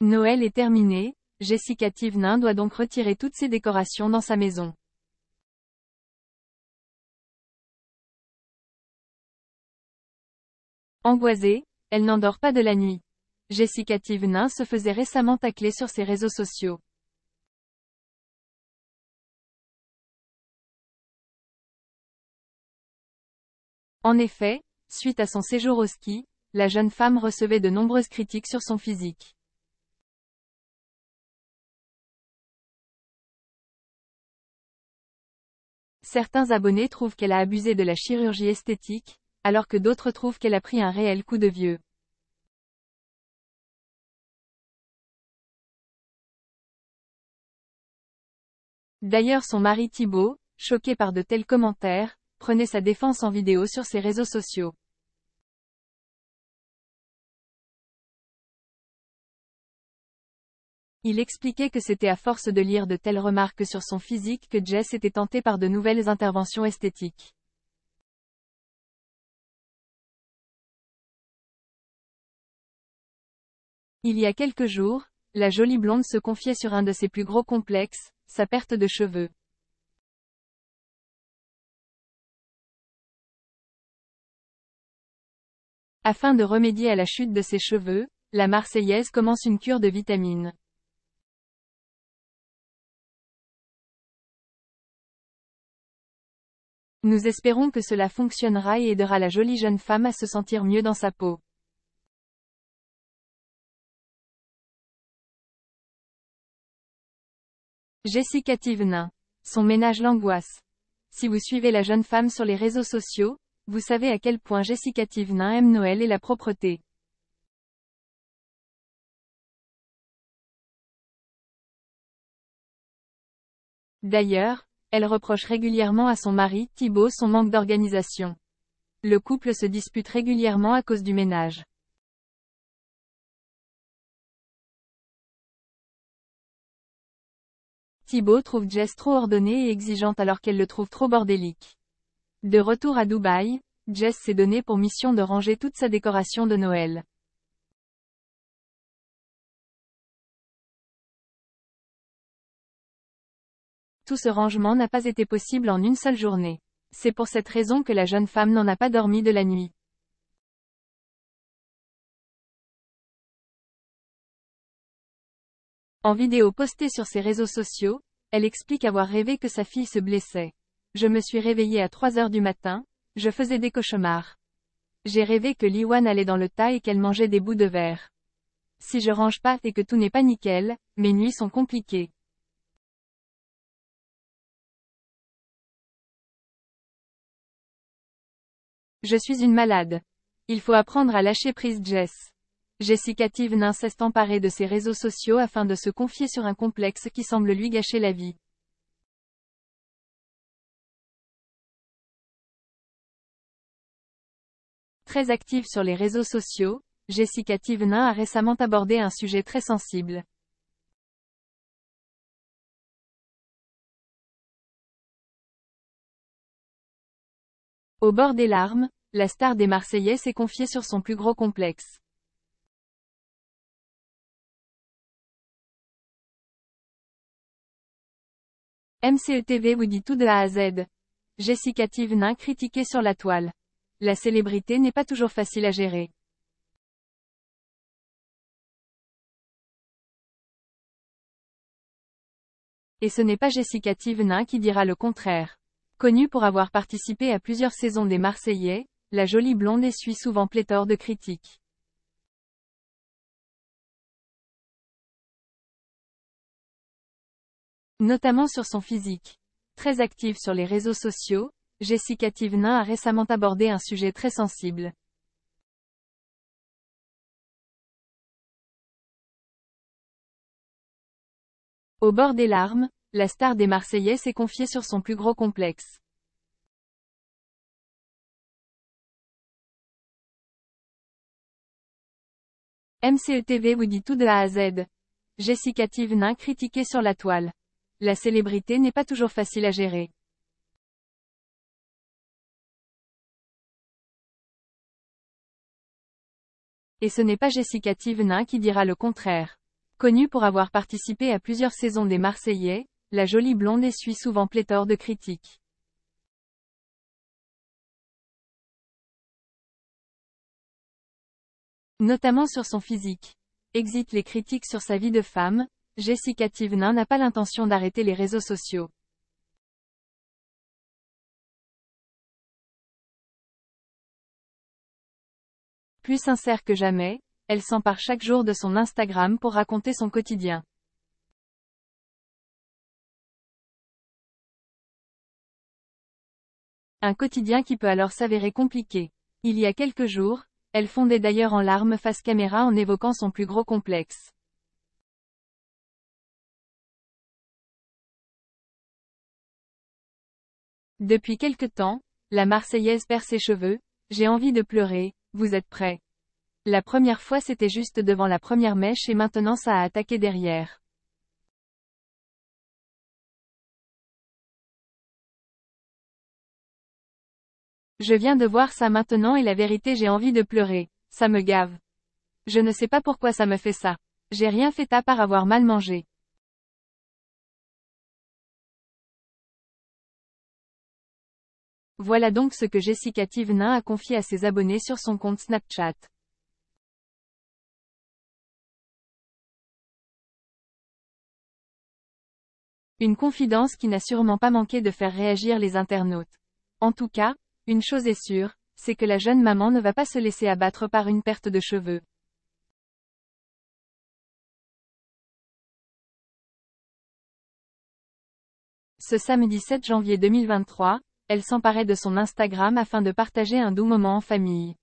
Noël est terminé, Jessica Thivenin doit donc retirer toutes ses décorations dans sa maison. Angoissée, elle n'endort pas de la nuit. Jessica Thivenin se faisait récemment tacler sur ses réseaux sociaux. En effet, suite à son séjour au ski, la jeune femme recevait de nombreuses critiques sur son physique. Certains abonnés trouvent qu'elle a abusé de la chirurgie esthétique, alors que d'autres trouvent qu'elle a pris un réel coup de vieux. D'ailleurs son mari Thibaut, choqué par de tels commentaires, prenait sa défense en vidéo sur ses réseaux sociaux. Il expliquait que c'était à force de lire de telles remarques sur son physique que Jess était tentée par de nouvelles interventions esthétiques. Il y a quelques jours, la jolie blonde se confiait sur un de ses plus gros complexes, sa perte de cheveux. Afin de remédier à la chute de ses cheveux, la Marseillaise commence une cure de vitamines. Nous espérons que cela fonctionnera et aidera la jolie jeune femme à se sentir mieux dans sa peau. Jessica Thivenin. Son ménage l'angoisse. Si vous suivez la jeune femme sur les réseaux sociaux, vous savez à quel point Jessica Thivenin aime Noël et la propreté. D'ailleurs, elle reproche régulièrement à son mari, Thibaut, son manque d'organisation. Le couple se dispute régulièrement à cause du ménage. Thibaut trouve Jess trop ordonnée et exigeante alors qu'elle le trouve trop bordélique. De retour à Dubaï, Jess s'est donné pour mission de ranger toute sa décoration de Noël. Tout ce rangement n'a pas été possible en une seule journée. C'est pour cette raison que la jeune femme n'en a pas dormi de la nuit. En vidéo postée sur ses réseaux sociaux, elle explique avoir rêvé que sa fille se blessait. Je me suis réveillée à 3 heures du matin, je faisais des cauchemars. J'ai rêvé que Liwan allait dans le tas et qu'elle mangeait des bouts de verre. Si je range pas et que tout n'est pas nickel, mes nuits sont compliquées. Je suis une malade. Il faut apprendre à lâcher prise Jess. Jessica Thivenin s'est emparée de ses réseaux sociaux afin de se confier sur un complexe qui semble lui gâcher la vie. Très active sur les réseaux sociaux, Jessica Thivenin a récemment abordé un sujet très sensible. Au bord des larmes, la star des Marseillais s'est confiée sur son plus gros complexe. MCETV vous dit tout de A à Z. Jessica Thivenin critiquée sur la toile. La célébrité n'est pas toujours facile à gérer. Et ce n'est pas Jessica Thivenin qui dira le contraire. Connue pour avoir participé à plusieurs saisons des Marseillais, la jolie blonde essuie souvent pléthore de critiques. Notamment sur son physique. Très active sur les réseaux sociaux, Jessica Thivenin a récemment abordé un sujet très sensible. Au bord des larmes, la star des Marseillais s'est confiée sur son plus gros complexe. MCETV vous dit tout de A à Z. Jessica Thivenin critiquée sur la toile. La célébrité n'est pas toujours facile à gérer. Et ce n'est pas Jessica Thivenin qui dira le contraire. Connue pour avoir participé à plusieurs saisons des Marseillais, la jolie blonde essuie souvent pléthore de critiques. Notamment sur son physique. Exit les critiques sur sa vie de femme, Jessica Thévenin n'a pas l'intention d'arrêter les réseaux sociaux. Plus sincère que jamais, elle s'empare chaque jour de son Instagram pour raconter son quotidien. Un quotidien qui peut alors s'avérer compliqué. Il y a quelques jours, elle fondait d'ailleurs en larmes face caméra en évoquant son plus gros complexe. Depuis quelque temps, la Marseillaise perd ses cheveux, j'ai envie de pleurer, vous êtes prêts? La première fois c'était juste devant la première mèche et maintenant ça a attaqué derrière. Je viens de voir ça maintenant et la vérité j'ai envie de pleurer, ça me gave. Je ne sais pas pourquoi ça me fait ça. J'ai rien fait à part avoir mal mangé. Voilà donc ce que Jessica Thévenin a confié à ses abonnés sur son compte Snapchat. Une confidence qui n'a sûrement pas manqué de faire réagir les internautes. En tout cas, une chose est sûre, c'est que la jeune maman ne va pas se laisser abattre par une perte de cheveux. Ce samedi 7 janvier 2023, elle s'emparait de son Instagram afin de partager un doux moment en famille.